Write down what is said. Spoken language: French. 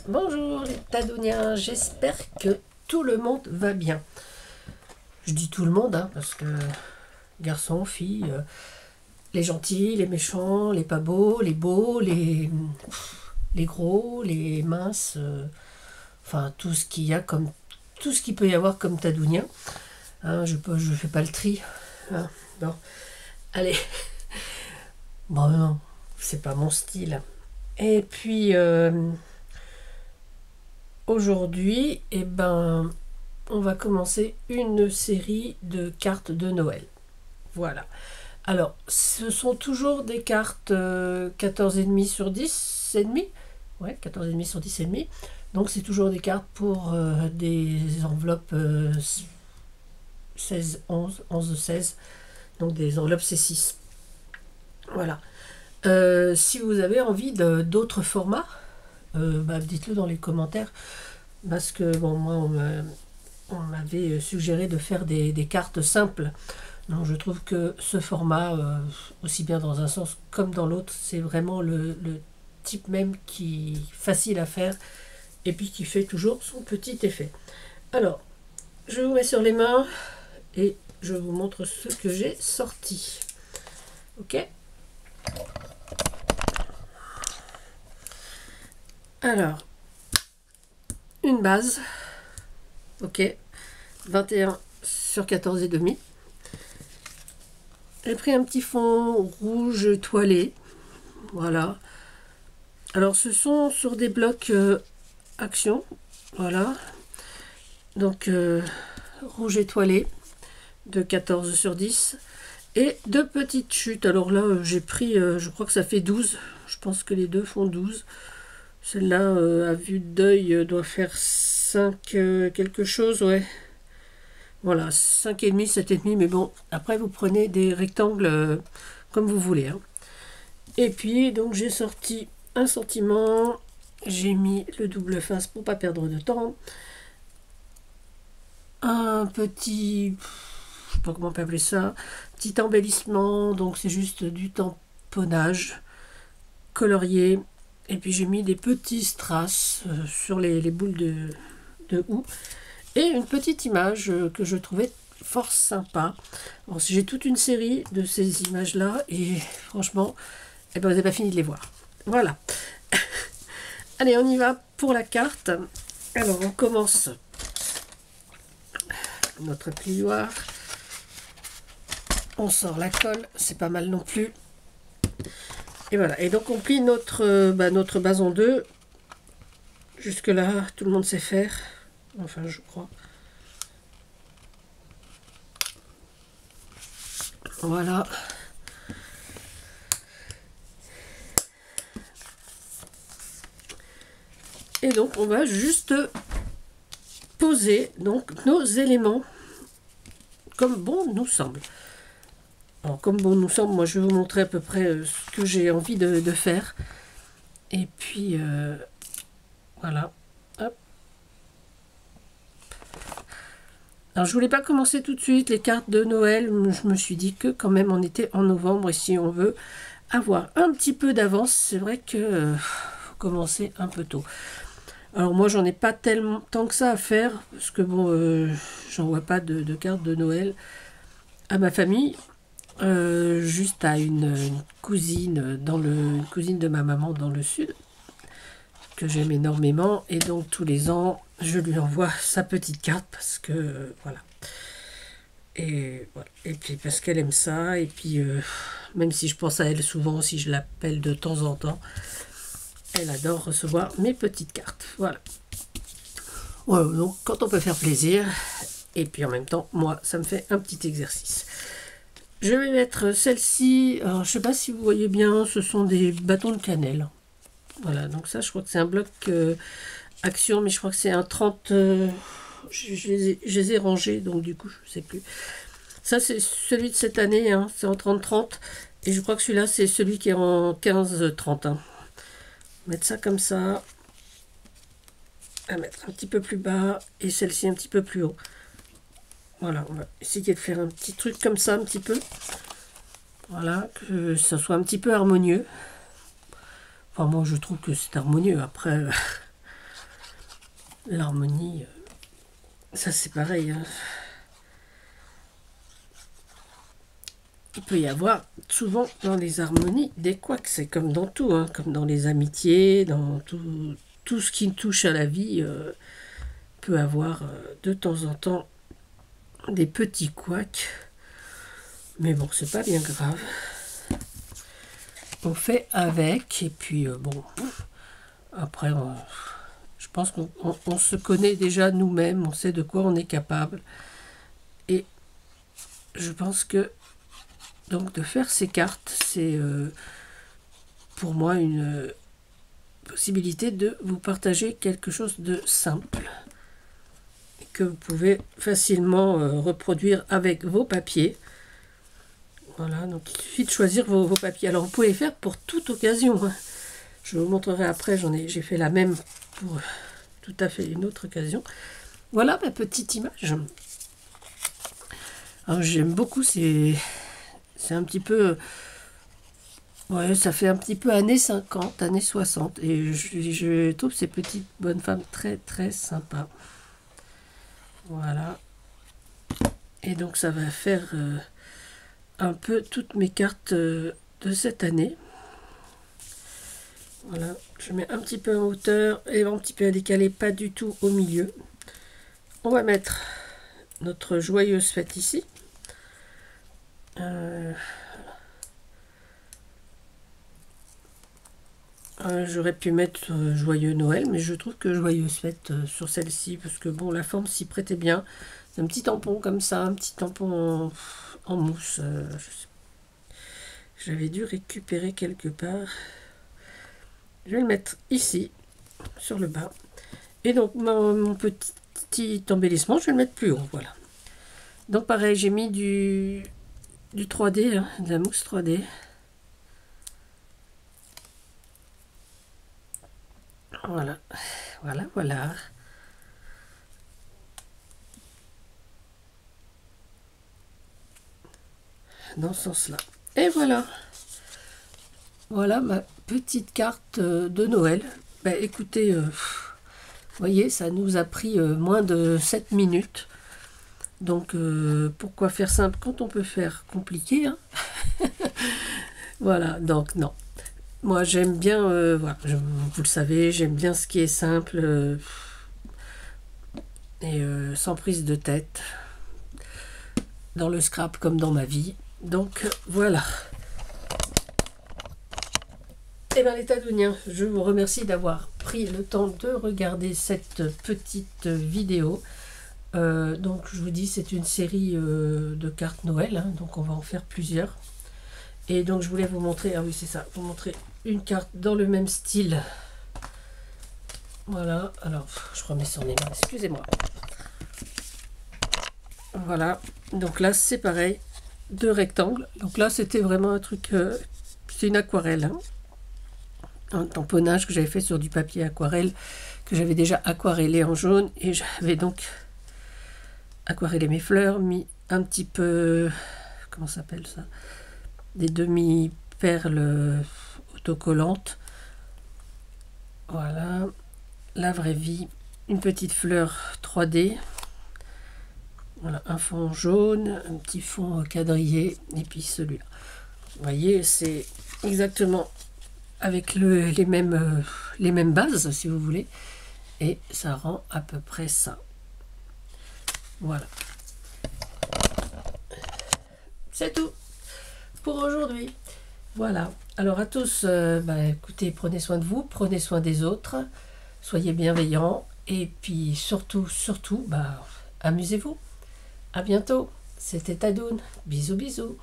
Bonjour les Tadouniens, j'espère que tout le monde va bien. Je dis tout le monde, hein, parce que garçons, filles, les gentils, les méchants, les pas beaux, les gros, les minces, enfin tout ce qu'il y a comme tout ce qu'il peut y avoir comme Tadounien. Hein, je fais pas le tri. Hein, bon, allez. Bon non, c'est pas mon style. Et puis aujourd'hui, on va commencer une série de cartes de Noël. Voilà. Alors, ce sont toujours des cartes 14,5 sur 10 et demi. Ouais, 14,5 sur 10 et demi. Donc, c'est toujours des cartes pour des enveloppes 16, 11, 11 de 16. Donc, des enveloppes C6. Voilà. Si vous avez envie d'autres formats, dites-le dans les commentaires. Parce que, bon, moi, on m'avait suggéré de faire des cartes simples. Donc je trouve que ce format, aussi bien dans un sens comme dans l'autre, c'est vraiment le type même qui est facile à faire et puis qui fait toujours son petit effet. Alors, je vous mets sur les mains et je vous montre ce que j'ai sorti. Ok? Alors, une base. Ok. 21 sur 14 et demi. J'ai pris un petit fond rouge toilé. Voilà. Alors, ce sont sur des blocs action. Voilà. Donc, rouge étoilé de 14 sur 10. Et deux petites chutes. Alors là, j'ai pris, je crois que ça fait 12. Je pense que les deux font 12. Celle-là, à vue d'œil, doit faire 5 quelque chose, ouais. Voilà, 5,5, 7,5, mais bon, après vous prenez des rectangles comme vous voulez. Hein. Et puis, donc j'ai sorti un sentiment, j'ai mis le double face pour pas perdre de temps. Un petit, je sais pas comment on peut appeler ça, petit embellissement, donc c'est juste du tamponnage colorié. Et puis j'ai mis des petits strass sur les boules de houx. Et une petite image que je trouvais fort sympa. Bon, j'ai toute une série de ces images-là et franchement, vous n'avez pas fini de les voir. Voilà. Allez, on y va pour la carte. Alors, on commence notre plioir. On sort la colle, c'est pas mal non plus. Et voilà. Et donc, on plie notre base en deux. Jusque-là, tout le monde sait faire. Enfin, je crois. Voilà. Et donc, on va juste poser donc nos éléments comme bon nous semble. Alors, comme bon nous semble, moi, je vais vous montrer à peu près ce que j'ai envie de faire. Et puis, voilà. Hop. Alors, je voulais pas commencer tout de suite les cartes de Noël. Je me suis dit que quand même, on était en novembre. Et si on veut avoir un petit peu d'avance, c'est vrai que faut commencer un peu tôt. Alors, moi, j'en ai pas tellement tant que ça à faire. Parce que, bon, j'envoie pas de cartes de Noël à ma famille. Juste à une cousine une cousine de ma maman dans le sud que j'aime énormément et donc tous les ans je lui envoie sa petite carte parce que voilà et puis parce qu'elle aime ça et puis même si je pense à elle souvent, si je l'appelle de temps en temps, elle adore recevoir mes petites cartes. Voilà. Ouais, donc quand on peut faire plaisir et puis en même temps moi ça me fait un petit exercice. Je vais mettre celle-ci, alors je sais pas si vous voyez bien, ce sont des bâtons de cannelle. Voilà, donc ça je crois que c'est un bloc action, mais je crois que c'est un 30, je les ai rangés, donc du coup je sais plus. Ça c'est celui de cette année, hein, c'est en 30-30, et je crois que celui-là c'est celui qui est en 15-30. Hein. Mettre ça comme ça, à mettre un petit peu plus bas, et celle-ci un petit peu plus haut. Voilà, on va essayer de faire un petit truc comme ça, un petit peu. Voilà, que ça soit un petit peu harmonieux. Enfin, moi, je trouve que c'est harmonieux. Après, L'harmonie, ça c'est pareil, hein. Il peut y avoir souvent dans les harmonies des couacs, c'est comme dans tout, hein, comme dans les amitiés, dans tout ce qui touche à la vie, peut avoir de temps en temps des petits couacs. Mais bon, c'est pas bien grave. On fait avec, et puis bon, après, je pense qu'on se connaît déjà nous-mêmes, on sait de quoi on est capable. Et je pense que donc de faire ces cartes, c'est pour moi une possibilité de vous partager quelque chose de simple que vous pouvez facilement reproduire avec vos papiers. Voilà, donc il suffit de choisir vos papiers. Alors vous pouvez les faire pour toute occasion, hein. Je vous montrerai après, j'ai fait la même pour tout à fait une autre occasion. Voilà ma petite image. Alors j'aime beaucoup, c'est un petit peu... Ouais, ça fait un petit peu années 50, années 60. Et je trouve ces petites bonnes femmes très très sympas. Voilà. Et donc ça va faire un peu toutes mes cartes de cette année. Voilà. Je mets un petit peu en hauteur et un petit peu à décaler, pas du tout au milieu. On va mettre notre joyeuse fête ici. J'aurais pu mettre joyeux Noël, mais je trouve que joyeuse fête sur celle-ci, parce que bon, la forme s'y prêtait bien. Un petit tampon comme ça, un petit tampon en mousse. J'avais dû récupérer quelque part. Je vais le mettre ici, sur le bas. Et donc mon petit embellissement, je vais le mettre plus haut, voilà. Donc pareil, j'ai mis du 3D, hein, de la mousse 3D. Voilà, voilà, voilà. Dans ce sens-là. Et voilà. Voilà ma petite carte de Noël. Ben, écoutez, vous voyez, ça nous a pris moins de 7 minutes. Donc, pourquoi faire simple quand on peut faire compliqué, hein? Voilà, donc non. Moi, j'aime bien, voilà, vous le savez, j'aime bien ce qui est simple et sans prise de tête, dans le scrap comme dans ma vie. Donc, voilà. Eh bien, les Tadouniens, je vous remercie d'avoir pris le temps de regarder cette petite vidéo. Donc, je vous dis, c'est une série de cartes Noël, hein, donc on va en faire plusieurs. Et donc, je voulais vous montrer, ah oui, c'est ça, vous montrer une carte dans le même style. Voilà, alors, je remets sur les mains, excusez-moi. Voilà, donc là, c'est pareil, deux rectangles. Donc là, c'était vraiment un truc, c'est une aquarelle, hein. Un tamponnage que j'avais fait sur du papier aquarelle, que j'avais déjà aquarellé en jaune. Et j'avais donc aquarellé mes fleurs, mis un petit peu, comment ça s'appelle ça, des demi-perles autocollantes. Voilà, la vraie vie, une petite fleur 3D. Voilà, un fond jaune, un petit fond quadrillé, et puis celui-là. Vous voyez, c'est exactement avec les mêmes bases, si vous voulez. Et ça rend à peu près ça. Voilà. C'est tout pour aujourd'hui. Voilà. Alors à tous, écoutez, prenez soin de vous, prenez soin des autres, soyez bienveillants, et puis surtout, amusez-vous. À bientôt. C'était Tadoun. Bisous, bisous.